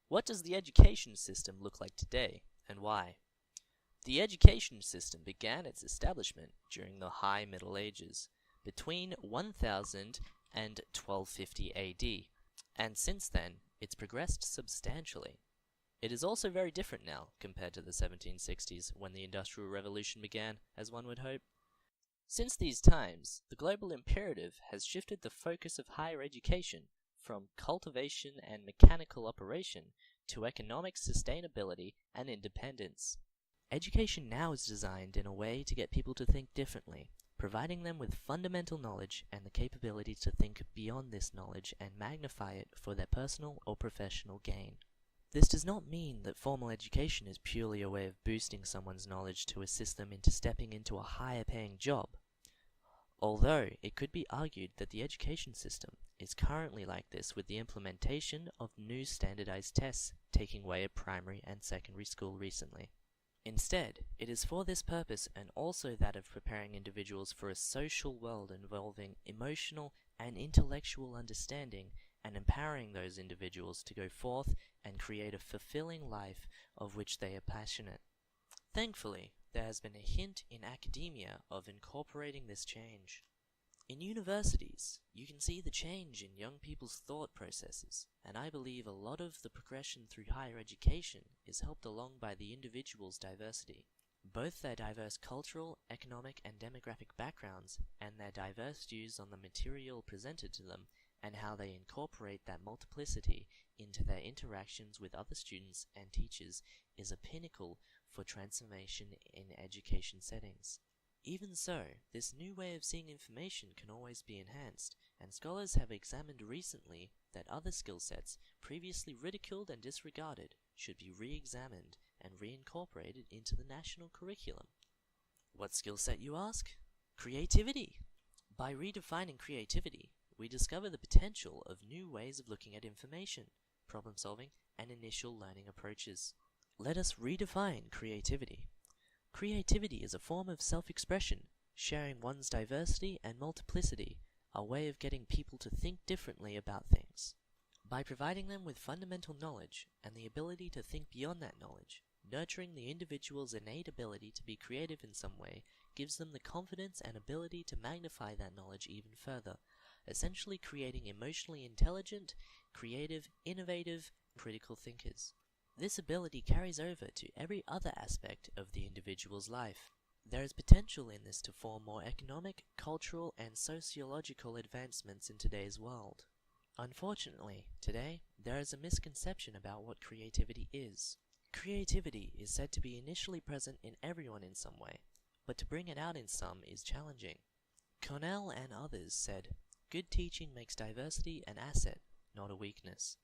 What does the education system look like today, and why? The education system began its establishment during the High Middle Ages, between 1000 and 1250 AD, and since then it's progressed substantially. It is also very different now compared to the 1760s, when the Industrial Revolution began, as one would hope. Since these times, the global imperative has shifted the focus of higher education from cultivation and mechanical operation to economic sustainability and independence. Education now is designed in a way to get people to think differently, providing them with fundamental knowledge and the capability to think beyond this knowledge and magnify it for their personal or professional gain. This does not mean that formal education is purely a way of boosting someone's knowledge to assist them into stepping into a higher paying job. Although it could be argued that the education system is currently like this with the implementation of new standardized tests taking way at primary and secondary school recently. Instead, it is for this purpose and also that of preparing individuals for a social world involving emotional and intellectual understanding and empowering those individuals to go forth and create a fulfilling life of which they are passionate. Thankfully, there has been a hint in academia of incorporating this change. In universities, you can see the change in young people's thought processes, and I believe a lot of the progression through higher education is helped along by the individual's diversity, both their diverse cultural, economic, and demographic backgrounds, and their diverse views on the material presented to them, and how they incorporate that multiplicity into their interactions with other students and teachers is a pinnacle for transformation in education settings. Even so, this new way of seeing information can always be enhanced, and scholars have examined recently that other skill sets previously ridiculed and disregarded should be re-examined and reincorporated into the national curriculum. What skill set, you ask? Creativity! By redefining creativity, we discover the potential of new ways of looking at information, problem solving, and initial learning approaches. Let us redefine creativity. Creativity is a form of self-expression, sharing one's diversity and multiplicity, a way of getting people to think differently about things. By providing them with fundamental knowledge and the ability to think beyond that knowledge, nurturing the individual's innate ability to be creative in some way gives them the confidence and ability to magnify that knowledge even further, essentially creating emotionally intelligent, creative, innovative, critical thinkers. This ability carries over to every other aspect of the individual's life. There is potential in this to form more economic, cultural, and sociological advancements in today's world. Unfortunately, today, there is a misconception about what creativity is. Creativity is said to be initially present in everyone in some way, but to bring it out in some is challenging. Cornell and others said, "Good teaching makes diversity an asset, not a weakness."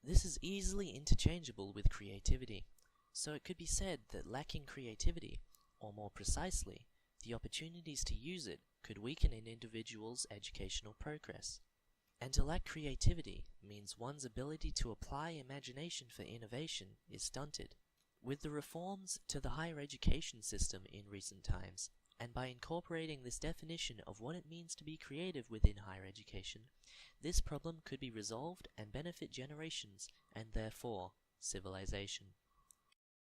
This is easily interchangeable with creativity, so it could be said that lacking creativity, or more precisely, the opportunities to use it, could weaken an individual's educational progress. And to lack creativity means one's ability to apply imagination for innovation is stunted. With the reforms to the higher education system in recent times, and by incorporating this definition of what it means to be creative within higher education, this problem could be resolved and benefit generations, and therefore, civilization.